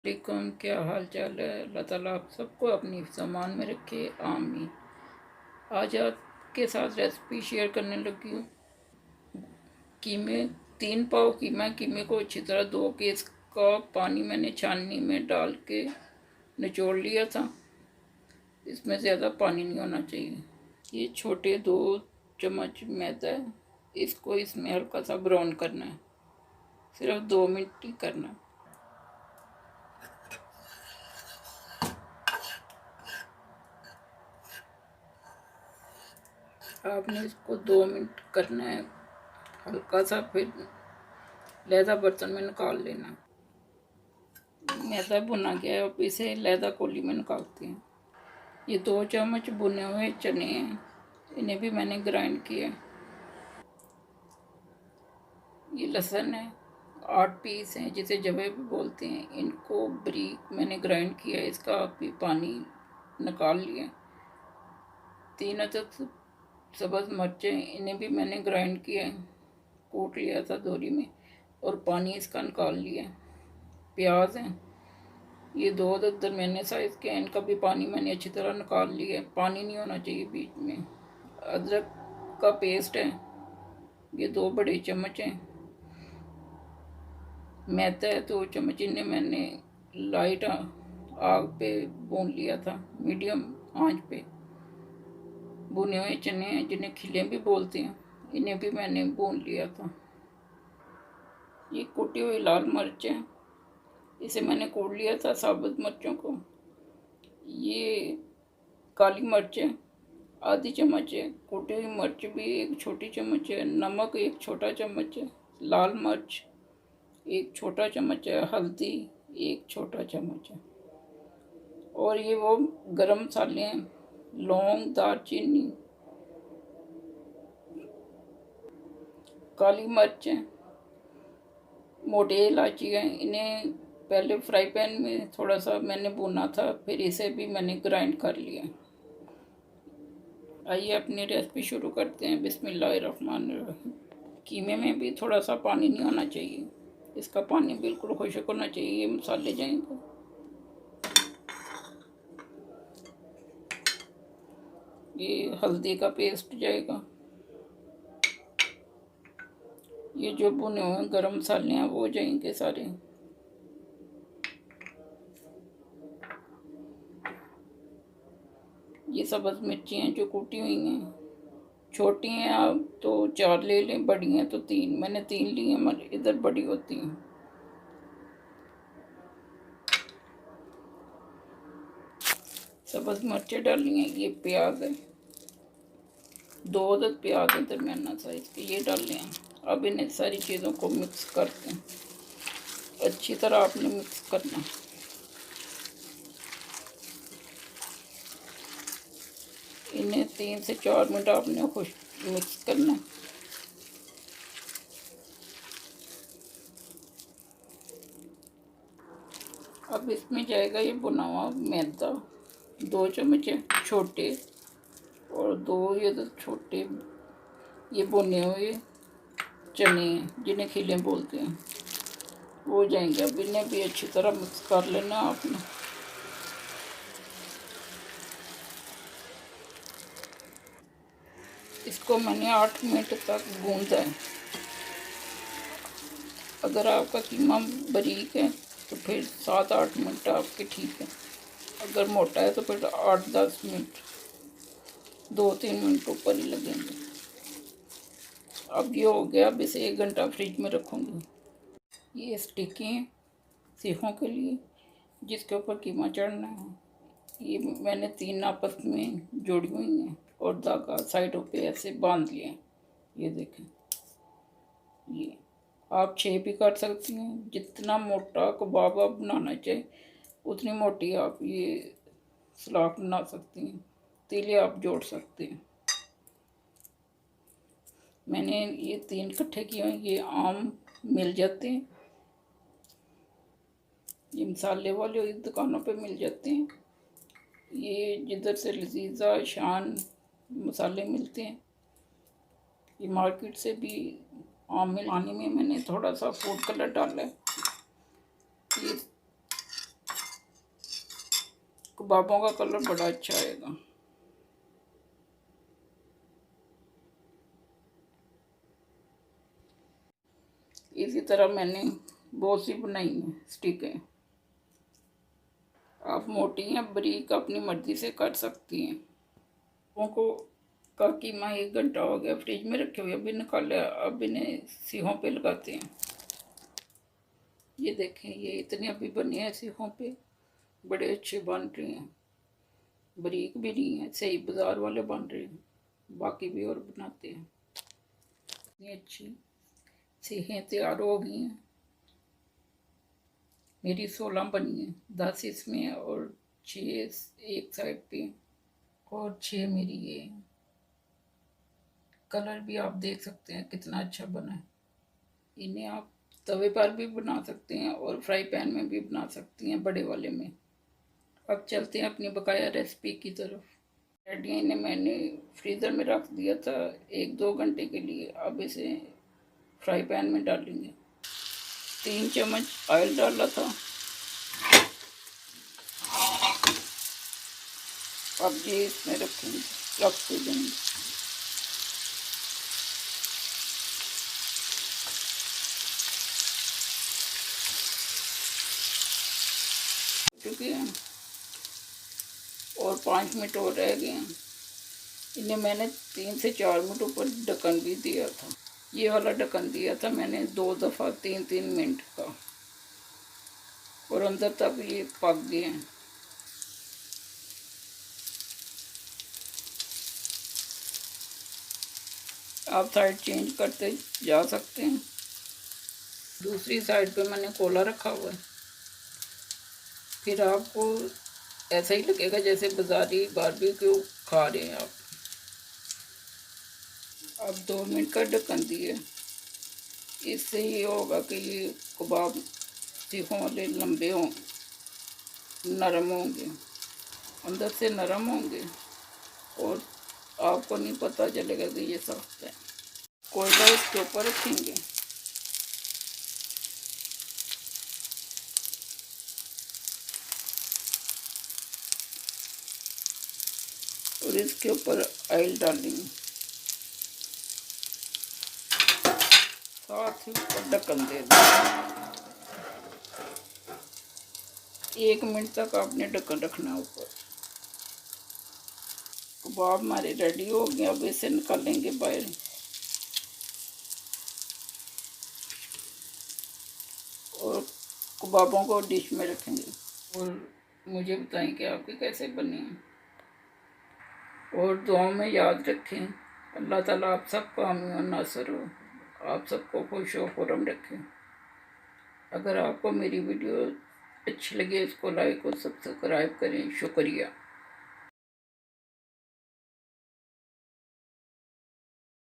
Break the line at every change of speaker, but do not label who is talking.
वालेकुम, क्या हाल चाल है। अल्लाह ताला आप सबको अपनी सामान में रखे, आमीन। आज आपके साथ रेसिपी शेयर करने लगी हूँ। कीमे 3 पाव कीमे को अच्छी तरह धो के इसका पानी मैंने छाननी में डाल के निचोड़ लिया था। इसमें ज़्यादा पानी नहीं होना चाहिए। ये छोटे 2 चम्मच मैदा है, इसको इसमें हल्का सा ब्राउन करना है, सिर्फ 2 मिनट ही करना है। आपने इसको 2 मिनट करना है हल्का सा, फिर लहदा बर्तन में निकाल लेना। मैदा भुना गया है, अब इसे लहदा कोली में निकालते हैं। ये 2 चम्मच भुने हुए चने हैं, इन्हें भी मैंने ग्राइंड किया। ये लहसुन है, 8 पीस हैं, जिसे जवे भी बोलते हैं, इनको बारीक मैंने ग्राइंड किया। इसका भी पानी निकाल लिया। 3 अदद सब्ज़ मिर्चें, इन्हें भी मैंने ग्राइंड किया, कूट लिया था दोरी में, और पानी इसका निकाल लिया। प्याज हैं, ये 2 अदद दरमियाने साइज़ के हैं, इनका भी पानी मैंने अच्छी तरह निकाल लिया है, पानी नहीं होना चाहिए बीच में। अदरक का पेस्ट है, ये 2 बड़े चम्मच हैं। मैदा है 2 चम्मच, इन्हें मैंने लाइट आग पे भून लिया था, मीडियम आंच पे। भुने हुए चने हैं, जिन्हें खिले भी बोलते हैं, इन्हें भी मैंने भून लिया था। ये कुटी हुई लाल मिर्च है, इसे मैंने कूट लिया था साबुत मिर्चों को। ये काली मिर्च है, आधी चम्मच है। कुटी हुई मिर्च भी 1 छोटी चम्मच है। नमक 1 छोटा चम्मच है। लाल मिर्च 1 छोटा चम्मच है। हल्दी 1 छोटा चम्मच है। और ये वो गरम मसाले हैं, लौंग, दालचीनी, काली मिर्च है, मोटे इलायची है। इन्हें पहले फ्राई पैन में थोड़ा सा मैंने भुना था, फिर इसे भी मैंने ग्राइंड कर लिया। आइए अपनी रेसिपी शुरू करते हैं। बिस्मिल्लाहिर्रहमानिर्रहीम। कीमे में भी थोड़ा सा पानी नहीं होना चाहिए, इसका पानी बिल्कुल खुश्क होना चाहिए, ये मसाले जाएंगे। ये हल्दी का पेस्ट जाएगा। ये जो भुने हुए गरम मसाले हैं वो जाएंगे सारे। ये सब्ज़ मिर्ची हैं जो कूटी हुई हैं, छोटी हैं आप तो 4 ले लें, बड़ी हैं तो 3। मैंने 3 ली हैं, मगर इधर बड़ी होती हैं। सब्ज़ मिर्चें डाली हैं। ये प्याज है, 2 अदद प्याज है दरमियाना साइज़ के, ये डाल लें। अब इन्हें सारी चीज़ों को मिक्स करते हैं, अच्छी तरह आपने मिक्स करना। इन्हें 3 से 4 मिनट आपने खुश मिक्स करना। अब इसमें जाएगा ये भुना हुआ मैदा, 2 चम्मच छोटे, और 2 ये तो छोटे ये भुने हुए चने हैं, जिन्हें खिले बोलते हैं, वो जाएंगे। अब इन्हें भी अच्छी तरह मिक्स कर लेना आपने। इसको मैंने 8 मिनट तक गूंदा है। अगर आपका कीमा बारीक है तो फिर 7-8 मिनट आपके ठीक है। अगर मोटा है तो फिर 8-10 मिनट, 2-3 मिनट ऊपर ही लगेंगे। अब ये हो गया। अब इसे 1 घंटा फ्रिज में रखूँगी। ये स्टिकी हैं सीखों के लिए, जिसके ऊपर कीमा चढ़ना है। ये मैंने 3 आपस में जोड़ी हुई हैं और धागा साइडों पे ऐसे बांध लिया है। ये देखें, ये आप 6 भी कर सकती हैं। जितना मोटा कबाब आप बनाना चाहे उतनी मोटी आप ये सलाख बना सकती हैं। तीले आप जोड़ सकते हैं। मैंने ये 3 इकट्ठे किए हैं, ये आम मिल जाते हैं, ये मसाले वाले दुकानों पे मिल जाते हैं। ये जिधर से लजीजा शान मसाले मिलते हैं, ये मार्केट से भी आम मिल। पानी में मैंने थोड़ा सा फूड कलर डाला है। ये कबाबों का कलर बड़ा अच्छा आएगा। इसी तरह मैंने बहुत सी बनाई हैं स्टिकें। आप मोटी या बारीक अपनी मर्जी से कर सकती हैं। को का कीमा 1 घंटा हो गया फ्रिज में रखे हुए, अभी निकाला। अब इन्हें सीहों पे लगाते हैं। ये देखें, ये इतने अभी बने हैं सीहों पे, बड़े अच्छे बन रहे हैं, बारीक भी नहीं है, सही बाजार वाले बन रहे हैं। बाकी भी और बनाते हैं। इतनी अच्छी सीहें तैयार हो गई हैं। मेरी 16 बनी है, 10 इसमें और 6 एक साइड पे और 6 मेरी ये। कलर भी आप देख सकते हैं कितना अच्छा बना है। इन्हें आप तवे पर भी बना सकते हैं और फ्राई पैन में भी बना सकती हैं, बड़े वाले में। अब चलते हैं अपनी बकाया रेसिपी की तरफ। रेडी इन्हें मैंने फ्रीज़र में रख दिया था 1-2 घंटे के लिए। अब इसे फ्राई पैन में डालेंगे। 3 चम्मच ऑयल डाला था। अब ये इसमें रखेंगे, रख देंगे। चुके हैं और 5 मिनट और रह गए हैं। इन्हें मैंने 3 से 4 मिनट ऊपर ढक्कन भी दिया था। ये वाला ढक्कन दिया था मैंने 2 दफ़ा 3-3 मिनट का, और अंदर तक ये पक गए हैं। आप साइड चेंज करते जा सकते हैं। दूसरी साइड पे मैंने कोला रखा हुआ है। फिर आपको ऐसा ही लगेगा जैसे बाजारी बारबेक्यू खा रहे हैं आप। अब 2 मिनट का ढक्कन दिए। इससे ये होगा कि ये कबाब सीखों वाले लंबे हों, नरम होंगे, अंदर से नरम होंगे और आपको नहीं पता चलेगा कि ये सख्त है। कोयला इसके ऊपर रखेंगे और इसके ऊपर ऑयल डालेंगे, साथ ही ऊपर ढक्कन दे देंगे। 1 मिनट तक आपने ढक्कन रखना ऊपर। कबाब हमारे रेडी हो गए। अब इसे निकालेंगे बाहर और कबाबों को डिश में रखेंगे। और मुझे बताएं कि आपके कैसे बने हैं, और दुआओं में याद रखें। अल्लाह ताला आप सबको आमीन और नासर हो, आप सबको खुश हो खुरम रखें। अगर आपको मेरी वीडियो अच्छी लगे इसको लाइक और सब्सक्राइब करें। शुक्रिया।